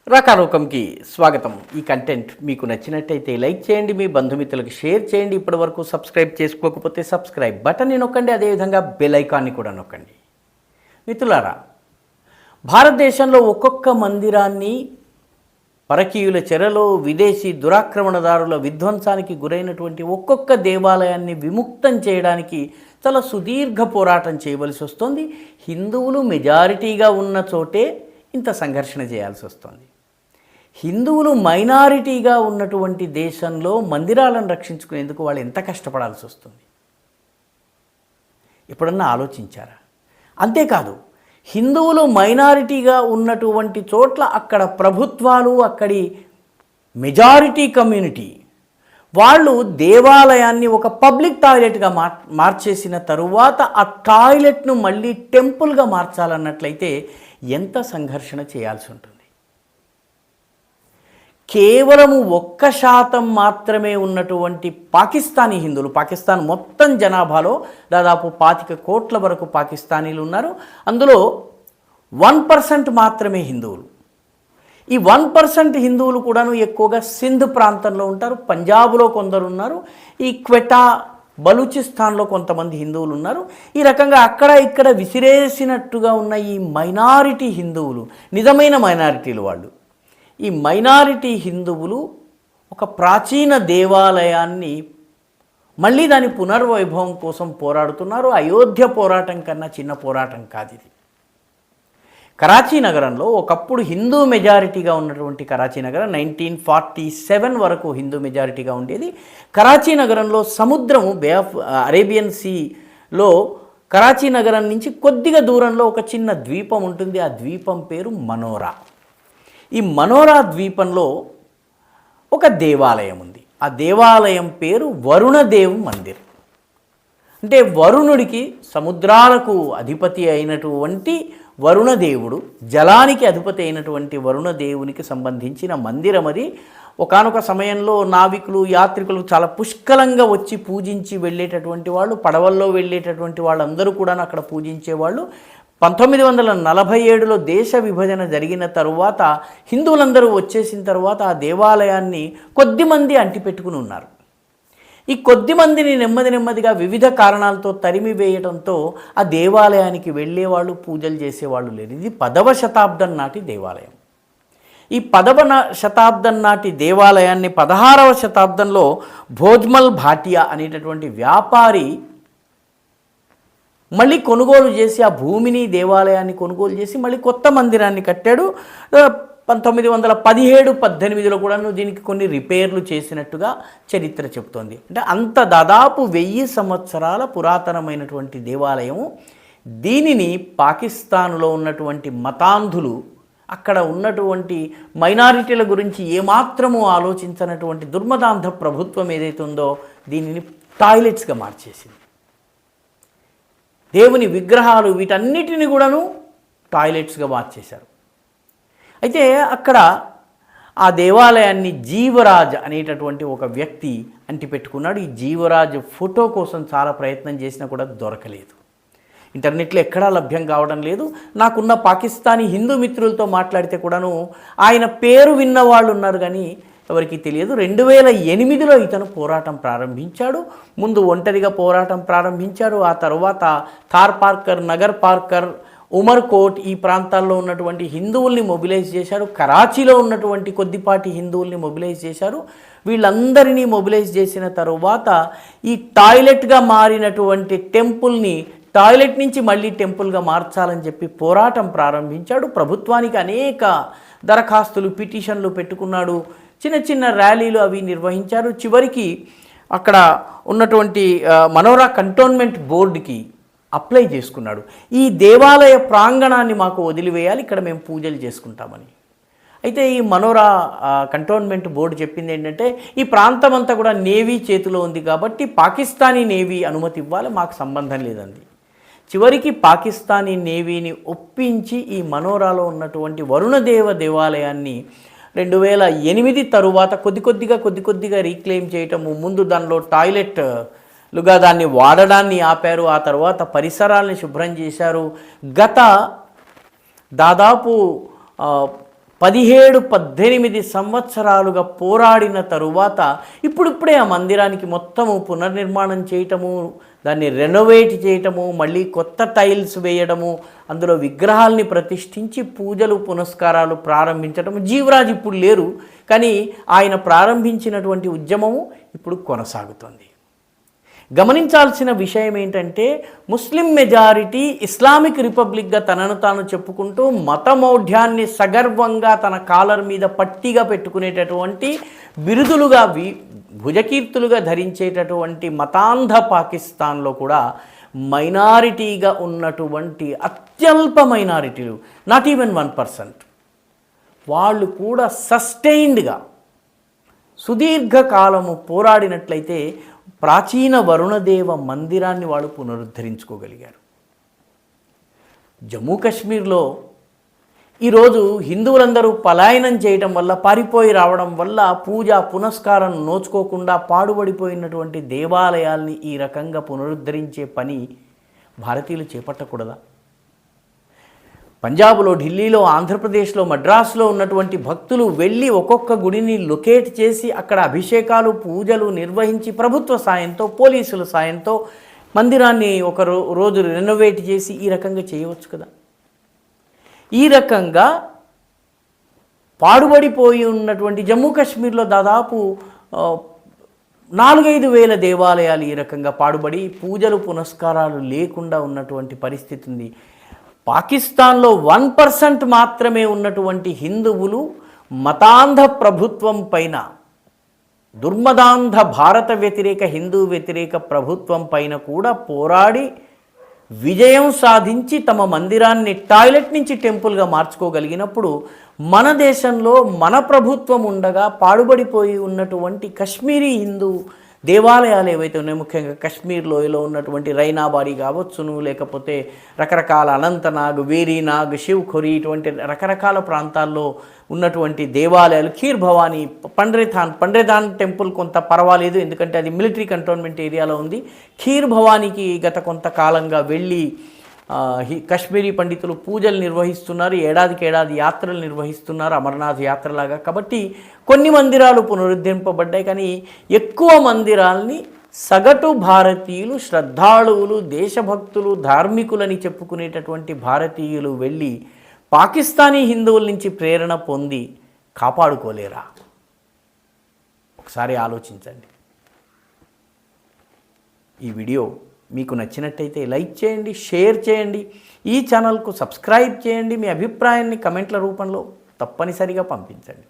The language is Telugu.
రాకాలోకంకి స్వాగతం. ఈ కంటెంట్ మీకు నచ్చినట్టయితే లైక్ చేయండి, మీ బంధుమిత్రులకు షేర్ చేయండి. ఇప్పటివరకు సబ్స్క్రైబ్ చేసుకోకపోతే సబ్స్క్రైబ్ బటన్ని నొక్కండి, అదేవిధంగా బెల్ ఐకాన్ని కూడా నొక్కండి. మిత్రులారా, భారతదేశంలో ఒక్కొక్క మందిరాన్ని పరకీయుల చెరలో, విదేశీ దురాక్రమణదారుల విధ్వంసానికి గురైనటువంటి ఒక్కొక్క దేవాలయాన్ని విముక్తం చేయడానికి చాలా సుదీర్ఘ పోరాటం చేయవలసి వస్తుంది. హిందువులు మెజారిటీగా ఉన్న చోటే ఇంత సంఘర్షణ చేయాల్సి వస్తుంది. హిందువులు మైనారిటీగా ఉన్నటువంటి దేశంలో మందిరాలను రక్షించుకునేందుకు వాళ్ళు ఎంత కష్టపడాల్సి వస్తుంది ఎప్పుడన్నా ఆలోచించారా? అంతేకాదు, హిందువులు మైనారిటీగా ఉన్నటువంటి చోట్ల అక్కడ ప్రభుత్వాలు, అక్కడి మెజారిటీ కమ్యూనిటీ వాళ్ళు దేవాలయాన్ని ఒక పబ్లిక్ టాయిలెట్గా మార్చేసిన తరువాత ఆ టాయిలెట్ను మళ్ళీ టెంపుల్గా మార్చాలన్నట్లయితే ఎంత సంఘర్షణ చేయాల్సి ఉంటుంది. కేవలము 1% మాత్రమే ఉన్నటువంటి పాకిస్తానీ హిందువులు, పాకిస్తాన్ మొత్తం జనాభాలో దాదాపు 25 కోట్ల వరకు పాకిస్తానీలు ఉన్నారు. అందులో 1% మాత్రమే హిందువులు. ఈ 1% హిందువులు కూడాను ఎక్కువగా సింధ్ ప్రాంతంలో ఉంటారు. పంజాబ్లో కొందరు ఉన్నారు. ఈ క్వెటా, బలూచిస్తాన్లో కొంతమంది హిందువులు ఉన్నారు. ఈ రకంగా అక్కడ ఇక్కడ విసిరేసినట్టుగా ఉన్న ఈ మైనారిటీ హిందువులు నిజమైన మైనారిటీలు. వాళ్ళు ఈ మైనారిటీ హిందువులు ఒక ప్రాచీన దేవాలయాన్ని మళ్ళీ దాని పునర్వైభవం కోసం పోరాడుతున్నారు. అయోధ్య పోరాటం కన్నా చిన్న పోరాటం కాదు ఇది. కరాచీ నగరంలో ఒకప్పుడు హిందూ మెజారిటీగా ఉన్నటువంటి కరాచీ నగరం 1947 వరకు హిందూ మెజారిటీగా ఉండేది. కరాచీ నగరంలో సముద్రము, బే ఆఫ్ అరేబియన్ సీలో కరాచీ నగరం నుంచి కొద్దిగా దూరంలో ఒక చిన్న ద్వీపం ఉంటుంది. ఆ ద్వీపం పేరు మనోరా. ఈ మనోరా ద్వీపంలో ఒక దేవాలయం ఉంది. ఆ దేవాలయం పేరు వరుణదేవ్ మందిర్. అంటే వరుణుడికి, సముద్రాలకు అధిపతి అయినటువంటి వరుణదేవుడు, జలానికి అధిపతి అయినటువంటి వరుణదేవునికి సంబంధించిన మందిరం అది. ఒకానొక సమయంలో నావికులు, యాత్రికులు చాలా పుష్కలంగా వచ్చి పూజించి వెళ్ళేటటువంటి వాళ్ళు, పడవల్లో వెళ్ళేటటువంటి వాళ్ళందరూ కూడా అక్కడ పూజించేవాళ్ళు. 1947లో దేశ విభజన జరిగిన తరువాత హిందువులందరూ వచ్చేసిన తర్వాత ఆ దేవాలయాన్ని కొద్దిమంది అంటిపెట్టుకుని ఉన్నారు. ఈ కొద్ది మందిని నెమ్మదిగా వివిధ కారణాలతో తరిమి వేయడంతో ఆ దేవాలయానికి వెళ్ళేవాళ్ళు, పూజలు చేసేవాళ్ళు లేరు. ఇది 10వ శతాబ్దం నాటి దేవాలయం. ఈ 10వ శతాబ్దం నాటి దేవాలయాన్ని 16వ శతాబ్దంలో భోజ్మల్ భాటియా అనేటటువంటి వ్యాపారి మళ్ళీ కొనుగోలు చేసి, ఆ భూమిని, దేవాలయాన్ని కొనుగోలు చేసి మళ్ళీ కొత్త మందిరాన్ని కట్టాడు. 1917-18లో కూడా దీనికి కొన్ని రిపేర్లు చేసినట్టుగా చరిత్ర చెబుతోంది. అంటే అంత దాదాపు 1000 సంవత్సరాల పురాతనమైనటువంటి దేవాలయం. దీనిని పాకిస్తాన్లో ఉన్నటువంటి మతాంధులు, అక్కడ ఉన్నటువంటి మైనారిటీల గురించి ఏమాత్రమూ ఆలోచించనటువంటి దుర్మదాంధ ప్రభుత్వం ఏదైతే ఉందో దీనిని టాయిలెట్స్గా మార్చేసింది. దేవుని విగ్రహాలు వీటన్నిటిని కూడాను టాయిలెట్స్గా మార్చేశారు. అయితే అక్కడ ఆ దేవాలయాన్ని జీవరాజ్ అనేటటువంటి ఒక వ్యక్తి అంటిపెట్టుకున్నాడు. ఈ జీవరాజ్ ఫోటో కోసం చాలా ప్రయత్నం చేసినా కూడా దొరకలేదు. ఇంటర్నెట్లో ఎక్కడా లభ్యం కావడం లేదు. నాకున్న పాకిస్తానీ హిందూ మిత్రులతో మాట్లాడితే కూడాను ఆయన పేరు విన్న వాళ్ళు ఉన్నారు, కానీ ఎవరికి తెలియదు. 2008లో ఇతను పోరాటం ప్రారంభించాడు. ముందు ఒంటరిగా పోరాటం ప్రారంభించారు. ఆ తర్వాత థార్ పార్కర్, నగర్ పార్కర్, ఉమర్కోట్ ఈ ప్రాంతాల్లో ఉన్నటువంటి హిందువుల్ని మొబిలైజ్ చేశారు. కరాచీలో ఉన్నటువంటి కొద్దిపాటి హిందువుల్ని మొబిలైజ్ చేశారు. వీళ్ళందరినీ మొబిలైజ్ చేసిన తరువాత ఈ టాయిలెట్గా మారినటువంటి టెంపుల్ని టాయిలెట్ నుంచి మళ్ళీ టెంపుల్గా మార్చాలని చెప్పి పోరాటం ప్రారంభించాడు. ప్రభుత్వానికి అనేక దరఖాస్తులు, పిటిషన్లు పెట్టుకున్నాడు. చిన్న చిన్న ర్యాలీలు అవి నిర్వహించారు. చివరికి అక్కడ ఉన్నటువంటి మనోరా కంటోన్మెంట్ బోర్డుకి అప్లై చేసుకున్నాడు. ఈ దేవాలయ ప్రాంగణాన్ని మాకు వదిలివేయాలి, ఇక్కడ మేము పూజలు చేసుకుంటామని. అయితే ఈ మనోరా కంటోన్మెంట్ బోర్డు చెప్పింది ఏంటంటే, ఈ ప్రాంతం అంతా కూడా నేవీ చేతిలో ఉంది కాబట్టి పాకిస్తానీ నేవీ అనుమతి ఇవ్వాలి, మాకు సంబంధం లేదండి. చివరికి పాకిస్తానీ నేవీని ఒప్పించి ఈ మనోరాలో ఉన్నటువంటి వరుణదేవ దేవాలయాన్ని 2008 తరువాత కొద్దిగా రీక్లెయిమ్ చేయటము, ముందు దానిలో టాయిలెట్లుగా దాన్ని వాడడాన్ని ఆపారు. ఆ తర్వాత పరిసరాలని శుభ్రం చేశారు. గత దాదాపు 17-18 సంవత్సరాలుగా పోరాడిన తరువాత ఇప్పుడిప్పుడే ఆ మందిరానికి మొత్తము పునర్నిర్మాణం చేయటము, దాన్ని రెనోవేట్ చేయటము, మళ్ళీ కొత్త టైల్స్ వేయడము, అందులో విగ్రహాల్ని ప్రతిష్ఠించి పూజలు పునస్కారాలు ప్రారంభించడం. జీవరాజ్ ఇప్పుడు లేరు, కానీ ఆయన ప్రారంభించినటువంటి ఉద్యమము ఇప్పుడు కొనసాగుతుంది. గమనించాల్సిన విషయం ఏంటంటే, ముస్లిం మెజారిటీ ఇస్లామిక్ రిపబ్లిక్గా తనను తాను చెప్పుకుంటూ మతమౌఢ్యాన్ని సగర్వంగా తన కాలర్ మీద పట్టిగా పెట్టుకునేటటువంటి బిరుదులుగా భుజకీర్తులుగా ధరించేటటువంటి మతాంధ పాకిస్తాన్లో కూడా మైనారిటీగా ఉన్నటువంటి అత్యల్ప మైనారిటీలు, నాట్ ఈవెన్ 1%, వాళ్ళు కూడా సస్టైన్డ్గా సుదీర్ఘకాలము పోరాడినట్లయితే ప్రాచీన వరుణదేవ మందిరాన్ని వాళ్ళు పునరుద్ధరించుకోగలిగారు. జమ్మూ కాశ్మీర్లో ఈరోజు హిందువులందరూ పలాయనం చేయడం వల్ల, పారిపోయి రావడం వల్ల పూజ పునస్కారం నోచుకోకుండా పాడుబడిపోయినటువంటి దేవాలయాల్ని ఈ రకంగా పునరుద్ధరించే పని భారతీయులు చేపట్టకూడదా? పంజాబ్లో, ఢిల్లీలో, ఆంధ్రప్రదేశ్లో, మద్రాసులో ఉన్నటువంటి భక్తులు వెళ్ళి ఒక్కొక్క గుడిని లొకేట్ చేసి అక్కడ అభిషేకాలు, పూజలు నిర్వహించి ప్రభుత్వ సాయంతో, పోలీసుల సాయంతో మందిరాన్ని ఒక రోజు రెనోవేట్ చేసి ఈ రకంగా చేయవచ్చు కదా. ఈ రకంగా పాడుబడిపోయి ఉన్నటువంటి జమ్మూ కాశ్మీర్లో దాదాపు 4-5 వేల దేవాలయాలు ఈ రకంగా పాడుబడి పూజలు పునస్కారాలు లేకుండా ఉన్నటువంటి పరిస్థితి ఉంది. పాకిస్తాన్లో 1% మాత్రమే ఉన్నటువంటి హిందువులు మతాంధ ప్రభుత్వం పైన, దుర్మదాంధ భారత వ్యతిరేక, హిందూ వ్యతిరేక ప్రభుత్వం పైన కూడా పోరాడి విజయం సాధించి తమ మందిరాన్ని టాయిలెట్ నుంచి టెంపుల్గా మార్చుకోగలిగినప్పుడు, మన దేశంలో మన ప్రభుత్వం ఉండగా పాడుబడిపోయి ఉన్నటువంటి కశ్మీరీ హిందూ దేవాలయాలు ఏవైతే ఉన్నాయో, ముఖ్యంగా కశ్మీర్ లోయలో ఉన్నటువంటి రైనాబాడి కావచ్చును, లేకపోతే రకరకాల అనంతనాగ్, వేరీనాగ్, శివ్ఖొరి, ఇటువంటి రకరకాల ప్రాంతాల్లో ఉన్నటువంటి దేవాలయాలు, ఖీర్ భవానీ, పండ్రేథాన్ టెంపుల్ కొంత పర్వాలేదు, ఎందుకంటే అది మిలిటరీ కంటోన్మెంట్ ఏరియాలో ఉంది. ఖీర్ భవానీకి గత కొంతకాలంగా వెళ్ళి కశ్మీరీ పండితులు పూజలు నిర్వహిస్తున్నారు, ఏడాదికి ఏడాది యాత్రలు నిర్వహిస్తున్నారు, అమర్నాథ్ యాత్రలాగా. కాబట్టి కొన్ని మందిరాలు పునరుద్ధరింపబడ్డాయి, కానీ ఎక్కువ మందిరాల్ని సగటు భారతీయులు, శ్రద్ధాళువులు, దేశభక్తులు, ధార్మికులని చెప్పుకునేటటువంటి భారతీయులు వెళ్ళి పాకిస్తానీ హిందువుల నుంచి ప్రేరణ పొంది కాపాడుకోలేరా? ఒకసారి ఆలోచించండి. ఈ వీడియో మీకు నచ్చినట్టయితే లైక్ చేయండి, షేర్ చేయండి, ఈ ఛానల్కు సబ్స్క్రైబ్ చేయండి. మీ అభిప్రాయాన్ని కమెంట్ల రూపంలో తప్పనిసరిగా పంపించండి.